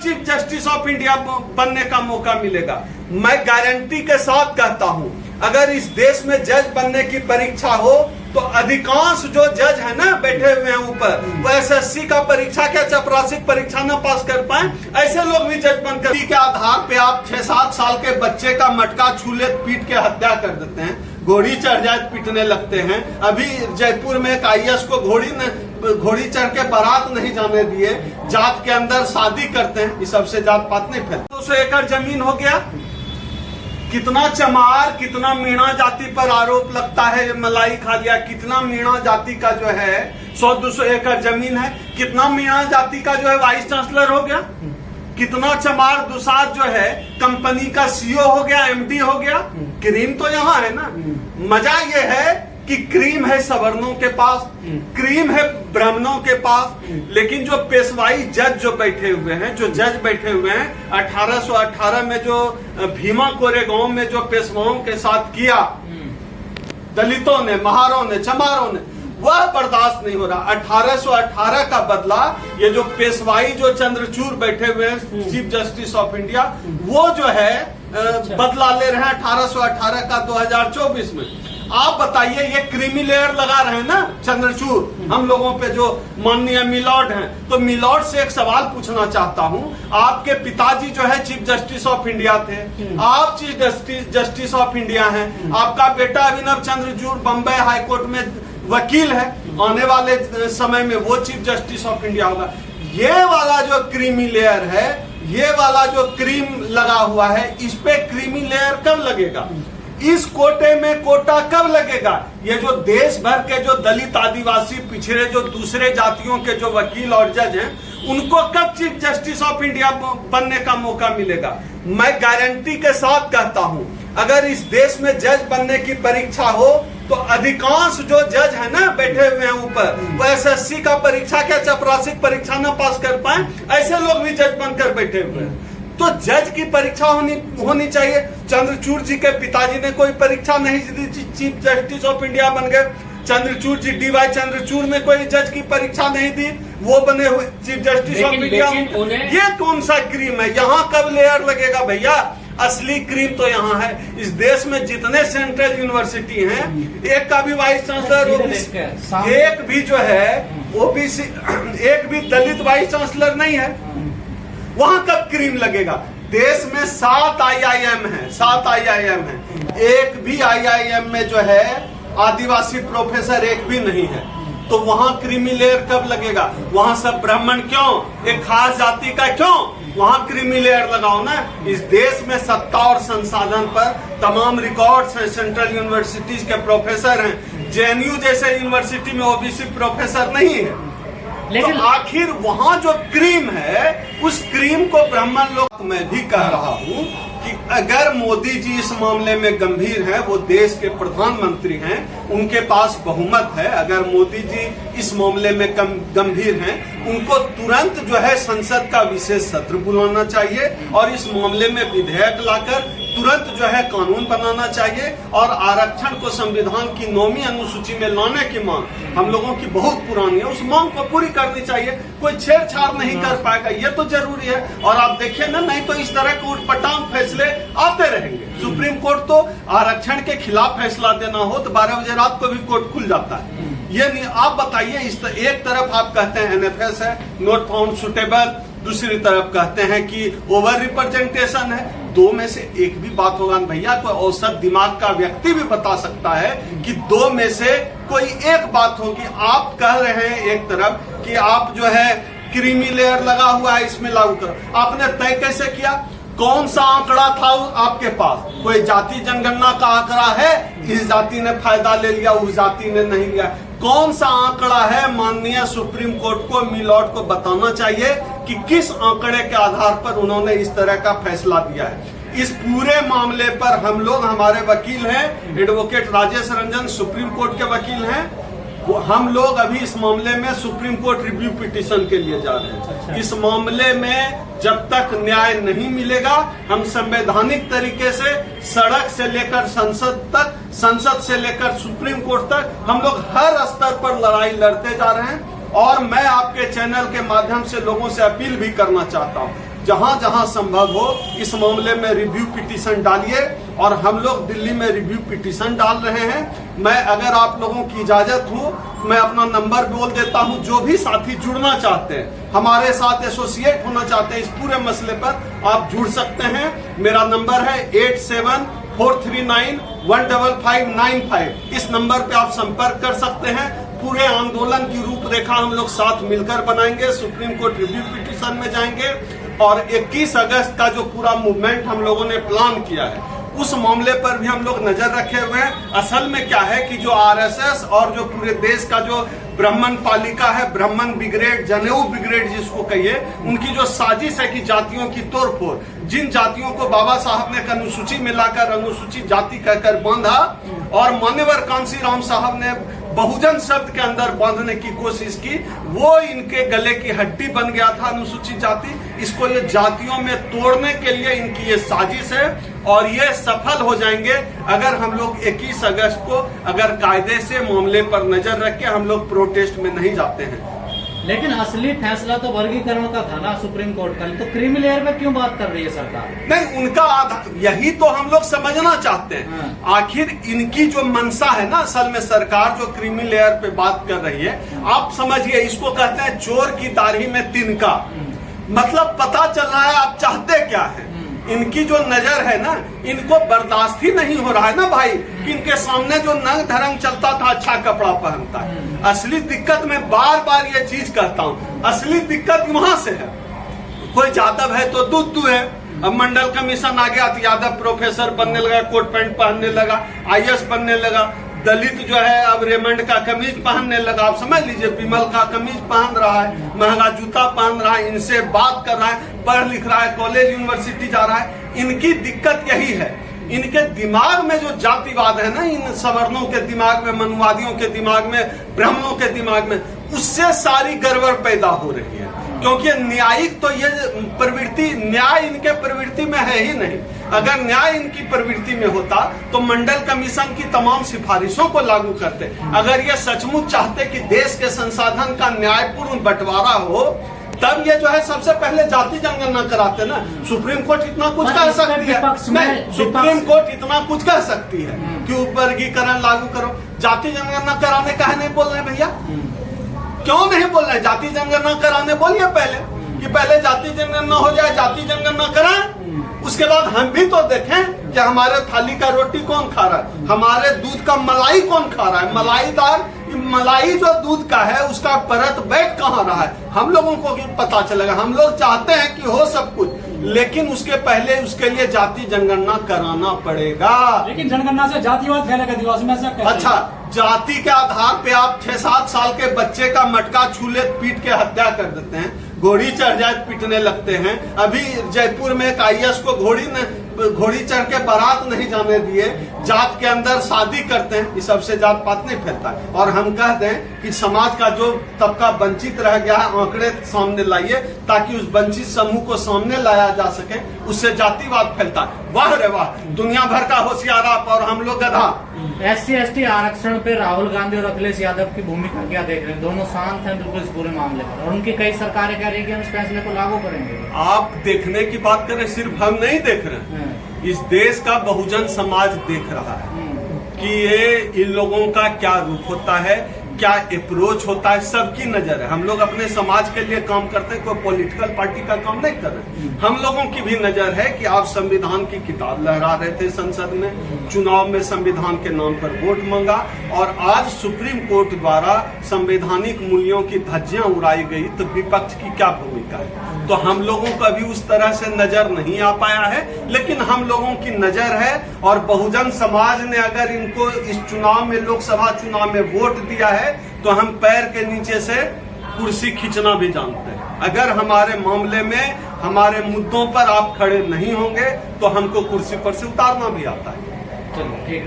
Chief justice of India बनने का मौका मिलेगा? मैं गारंटी के साथ कहता हूं, अगर इस देश में जज बनने की परीक्षा हो तो अधिकांश जो जज है ना बैठे हुए हैं ऊपर, वो एसएससी का परीक्षा क्या चपरासी परीक्षा न पास कर पाए, ऐसे लोग भी जज बनकर के आधार पे आप 6-7 साल के बच्चे का मटका छूले पीट के हत्या कर देते हैं, घोड़ी चढ़ जाए पीटने लगते हैं। अभी जयपुर में एक IAS को घोड़ी चढ़ के बारात नहीं जाने दिए, जात के अंदर शादी करते हैं, इस सबसे जात पात नहीं फैलती। 200 एकड़ जमीन हो गया, कितना चमार कितना मीणा जाति पर आरोप लगता है, मलाई खा लिया, कितना मीणा जाति का जो है 100-200 एकड़ जमीन है, कितना मीणा जाति का जो है वाइस चांसलर हो गया, कितना चमार दुसाद जो है कंपनी का CEO हो गया, MD हो गया। क्रीम तो यहाँ है ना। मजा ये है कि क्रीम है सवर्णों के पास, क्रीम है ब्राह्मणों के पास, लेकिन जो पेशवाई जज जो बैठे हुए हैं, जो जज बैठे हुए हैं, 1818 में जो भीमा कोरेगांव में जो पेशवाओं के साथ किया दलितों ने, महारों ने, चमारों ने, वह बर्दाश्त नहीं हो रहा। 1818 का बदला ये जो पेशवाई जो चंद्रचूड़ बैठे हुए हैं चीफ जस्टिस ऑफ इंडिया, वो जो है बदला ले रहे हैं 1818 का 2024 में। आप बताइए, ये क्रीमी लेयर लगा रहे हैं ना चंद्रचूड़ हम लोगों पे, जो माननीय मिलॉर्ड हैं। तो मिलॉर्ड से एक सवाल पूछना चाहता हूं, आपके पिताजी जो है चीफ जस्टिस ऑफ इंडिया थे, आप चीफ जस्टिस ऑफ इंडिया हैं, आपका बेटा अभिनव चंद्रचूड़ बम्बई हाईकोर्ट में वकील है, आने वाले समय में वो चीफ जस्टिस ऑफ इंडिया होगा। ये वाला जो क्रीमी लेयर है, ये वाला जो क्रीम लगा हुआ है, इस पे क्रीमी लेयर कब लगेगा? इस कोटे में कोटा कब लगेगा? ये जो देश भर के जो दलित, आदिवासी, पिछड़े जो दूसरे जातियों के जो वकील और जज हैं, उनको कब चीफ जस्टिस ऑफ इंडिया बनने का मौका मिलेगा? मैं गारंटी के साथ कहता हूं, अगर इस देश में जज बनने की परीक्षा हो तो अधिकांश जो जज है ना बैठे हुए हैं ऊपर, वो एसएससी का परीक्षा क्या चपरासी परीक्षा न पास कर पाए, ऐसे लोग भी जज बनकर बैठे हुए हैं। तो जज की परीक्षा होनी चाहिए। चंद्रचूड़ जी के पिताजी ने कोई परीक्षा नहीं दी, चीफ जस्टिस ऑफ इंडिया बन गए। चंद्रचूड़ जी, DY चंद्रचूड़ ने कोई जज की परीक्षा नहीं दी, वो बने हुए चीफ जस्टिस ऑफ इंडिया। ये कौन सा क्रीम है? यहाँ कब लेयर लगेगा भैया? असली क्रीम तो यहाँ है। इस देश में जितने सेंट्रल यूनिवर्सिटी हैं, एक का भी वाइस चांसलर OBC, एक भी जो है OBC, एक भी दलित वाइस चांसलर नहीं है। वहां कब क्रीम लगेगा? देश में 7 IIM है, 7 IIM है, एक भी IIM में जो है आदिवासी प्रोफेसर एक भी नहीं है। तो वहां क्रीमी लेयर कब लगेगा? वहां सब ब्राह्मण क्यों, एक खास जाति का क्यों? वहां क्रीमी लेयर लगाओ ना। इस देश में सत्ता और संसाधन पर तमाम रिकॉर्ड्स हैं, सेंट्रल यूनिवर्सिटीज के प्रोफेसर हैं, JNU जैसे यूनिवर्सिटी में OBC प्रोफेसर नहीं है। लेकिन तो आखिर वहां जो क्रीम है, उस क्रीम को ब्राह्मण लोग, मैं भी कह रहा हूं कि अगर मोदी जी इस मामले में गंभीर हैं, वो देश के प्रधानमंत्री हैं, उनके पास बहुमत है, अगर मोदी जी इस मामले में गंभीर हैं, उनको तुरंत जो है संसद का विशेष सत्र बुलाना चाहिए और इस मामले में विधेयक लाकर तुरंत जो है कानून बनाना चाहिए और आरक्षण को संविधान की 9वीं अनुसूची में लाने की मांग हम लोगों की बहुत पुरानी है, उस मांग को पूरी करनी चाहिए। कोई छेड़छाड़ नहीं कर पाएगा, ये तो जरूरी है। और आप देखिए ना, नहीं तो इस तरह के उटपटांग फैसले आते रहेंगे। सुप्रीम कोर्ट तो आरक्षण के खिलाफ फैसला देना हो तो 12 बजे रात को भी कोर्ट खुल जाता है। ये नहीं, आप बताइए, एक तरफ आप कहते हैं NFS है, नॉट फाउंड सुटेबल, दूसरी तरफ कहते हैं कि ओवर रिप्रेजेंटेशन है। दो में से एक भी बात होगा भैया। कोई औसत दिमाग का व्यक्ति भी बता सकता है कि दो में से कोई एक बात होगी। आप कह रहे हैं एक तरफ कि आप जो है क्रीमी लेयर लगा हुआ है, इसमें लागू करो। आपने तय कैसे किया? कौन सा आंकड़ा था आपके पास? कोई जाति जनगणना का आंकड़ा है, इस जाति ने फायदा ले लिया, उस जाति ने नहीं लिया? कौन सा आंकड़ा है? माननीय सुप्रीम कोर्ट को, मिलॉर्ड को बताना चाहिए कि किस आंकड़े के आधार पर उन्होंने इस तरह का फैसला दिया है। इस पूरे मामले पर हम लोग, हमारे वकील हैं advocate Rajesh Ranjan, supreme court के वकील हैं, हम लोग अभी इस मामले में सुप्रीम कोर्ट रिव्यू पिटीशन के लिए जा रहे हैं। इस मामले में जब तक न्याय नहीं मिलेगा, हम संवैधानिक तरीके से सड़क से लेकर संसद तक, संसद से लेकर सुप्रीम कोर्ट तक, हम लोग हर स्तर पर लड़ाई लड़ते जा रहे हैं। और मैं आपके चैनल के माध्यम से लोगों से अपील भी करना चाहता हूं, जहां जहां संभव हो इस मामले में रिव्यू पिटीशन डालिए, और हम लोग दिल्ली में रिव्यू पिटीशन डाल रहे हैं। मैं अगर आप लोगों की इजाजत हो, मैं अपना नंबर बोल देता हूं। जो भी साथी जुड़ना चाहते हैं, हमारे साथ एसोसिएट होना चाहते हैं इस पूरे मसले पर, आप जुड़ सकते हैं। मेरा नंबर है 8743915595। इस नंबर पे आप संपर्क कर सकते हैं। पूरे आंदोलन की रूपरेखा हम लोग साथ मिलकर बनाएंगे, सुप्रीम कोर्ट रिव्यू पिटीशन में जाएंगे, और 21 अगस्त का जो पूरा मूवमेंट हम लोगों ने प्लान किया है उस मामले पर भी हम लोग नजर रखे हुए हैं। असल में क्या है कि जो आरएसएस और जो पूरे देश का जो ब्राह्मण पालिका है, ब्राह्मण ब्रिगेड, जनेऊ ब्रिगेड जिसको कहिए, उनकी जो साजिश है कि जातियों की तोड़फोड़, जिन जातियों को बाबा साहब ने अनुसूची में लाकर अनुसूचित जाति कहकर बांधा, और मान्यवर कांसी राम साहब ने बहुजन शब्द के अंदर बांधने की कोशिश की, वो इनके गले की हड्डी बन गया था अनुसूचित जाति। इसको ये जातियों में तोड़ने के लिए इनकी ये साजिश है, और ये सफल हो जाएंगे अगर हम लोग 21 अगस्त को अगर कायदे से मामले पर नजर रख के हम लोग प्रोटेस्ट में नहीं जाते हैं। लेकिन असली फैसला तो वर्गीकरण का था ना सुप्रीम कोर्ट का, तो क्रीमी लेयर में क्यों बात कर रही है सरकार? नहीं, उनका आधार यही तो हम लोग समझना चाहते हैं। आखिर इनकी जो मंशा है ना, असल में सरकार जो क्रीमी लेयर पे बात कर रही है, आप समझिए, इसको कहते हैं चोर की दाढ़ी में तिनका। मतलब पता चल रहा है आप चाहते क्या है। इनकी जो नजर है ना, इनको बर्दाश्त ही नहीं हो रहा है ना भाई, कि इनके सामने जो नंग धरंग चलता था अच्छा कपड़ा पहनता है। असली दिक्कत, मैं बार बार ये चीज कहता हूँ, असली दिक्कत वहां से है। कोई यादव है तो दूध है, अब मंडल कमीशन आ गया तो यादव प्रोफेसर बनने लगा, कोट पैंट पहनने लगा, IAS बनने लगा। दलित जो है अब रेमंड का कमीज पहनने लगा, आप समझ लीजिए, विमल का कमीज पहन रहा है, महंगा जूता पहन रहा है, इनसे बात कर रहा है, पढ़ लिख रहा है, कॉलेज यूनिवर्सिटी जा रहा है। इनकी दिक्कत यही है, इनके दिमाग में जो जातिवाद है ना, इन सवर्णों के दिमाग में, मनुवादियों के दिमाग में, ब्राह्मणों के दिमाग में, उससे सारी गड़बड़ पैदा हो रही है। क्योंकि न्यायिक तो ये प्रवृत्ति, न्याय इनके प्रवृत्ति में है ही नहीं। अगर न्याय इनकी प्रवृत्ति में होता तो मंडल कमीशन की तमाम सिफारिशों को लागू करते। अगर ये सचमुच चाहते कि देश के संसाधन का न्यायपूर्ण बंटवारा हो, तब ये जो है सबसे पहले जाति जनगणना कराते ना। सुप्रीम कोर्ट इतना कुछ कह सकती है, नहीं, सुप्रीम कोर्ट इतना कुछ कह सकती है कि वर्गीकरण लागू करो। जाति जनगणना कराने का है नहीं बोल रहे भैया, क्यों नहीं बोल रहे? जाति जनगणना कराने बोलिए पहले, कि पहले जाति जनगणना हो जाए, जाति जनगणना कराएं, उसके बाद हम भी तो देखें कि हमारे थाली का रोटी कौन खा रहा है, हमारे दूध का मलाई कौन खा रहा है। मलाईदार मलाई जो दूध का है उसका परत बैठ कहाँ रहा है, हम लोगों को पता चलेगा। हम लोग चाहते हैं कि हो सब कुछ, लेकिन उसके पहले उसके लिए जाति जनगणना कराना पड़ेगा। लेकिन जनगणना से जातिवाद फैलेगा दिमाग में। अच्छा, जाति के आधार पे आप 6-7 साल के बच्चे का मटका छूले पीट के हत्या कर देते हैं, घोड़ी चढ़ जाए पीटने लगते हैं। अभी जयपुर में एक IAS को घोड़ी चढ़ के बारात नहीं जाने दिए, जात के अंदर शादी करते हैं। इस सबसे जात पात नहीं फैलता है। और हम कह दें कि समाज का जो तबका वंचित रह गया है, आंकड़े सामने लाइए ताकि उस वंचित समूह को सामने लाया जा सके, उससे जातिवाद फैलता है। वाह रे वाह, दुनिया भर का होशियार आप और हम लोग गधा। SC/ST आरक्षण पे राहुल गांधी और अखिलेश यादव की भूमिका क्या देख रहे हैं? दोनों शांत हैं बिल्कुल इस पूरे मामले पर, और उनकी कई सरकारें कह रही है कि हम इस फैसले को लागू करेंगे। आप देखने की बात करें, सिर्फ हम नहीं देख रहे हैं, इस देश का बहुजन समाज देख रहा है कि ये इन लोगों का क्या रूप होता है, क्या अप्रोच होता है, सबकी नजर है। हम लोग अपने समाज के लिए काम करते हैं, कोई पॉलिटिकल पार्टी का काम नहीं कर रहे। हम लोगों की भी नजर है कि आप संविधान की किताब लहरा रहे थे संसद में, चुनाव में संविधान के नाम पर वोट मांगा, और आज सुप्रीम कोर्ट द्वारा संवैधानिक मूल्यों की धज्जियां उड़ाई गई, तो विपक्ष की क्या भूमिका है? तो हम लोगों का भी उस तरह से नजर नहीं आ पाया है, लेकिन हम लोगों की नजर है। और बहुजन समाज ने अगर इनको इस चुनाव में, लोकसभा चुनाव में वोट दिया है, तो हम पैर के नीचे से कुर्सी खींचना भी जानते हैं। अगर हमारे मामले में, हमारे मुद्दों पर आप खड़े नहीं होंगे तो हमको कुर्सी पर से उतारना भी आता है। चलो ठीक।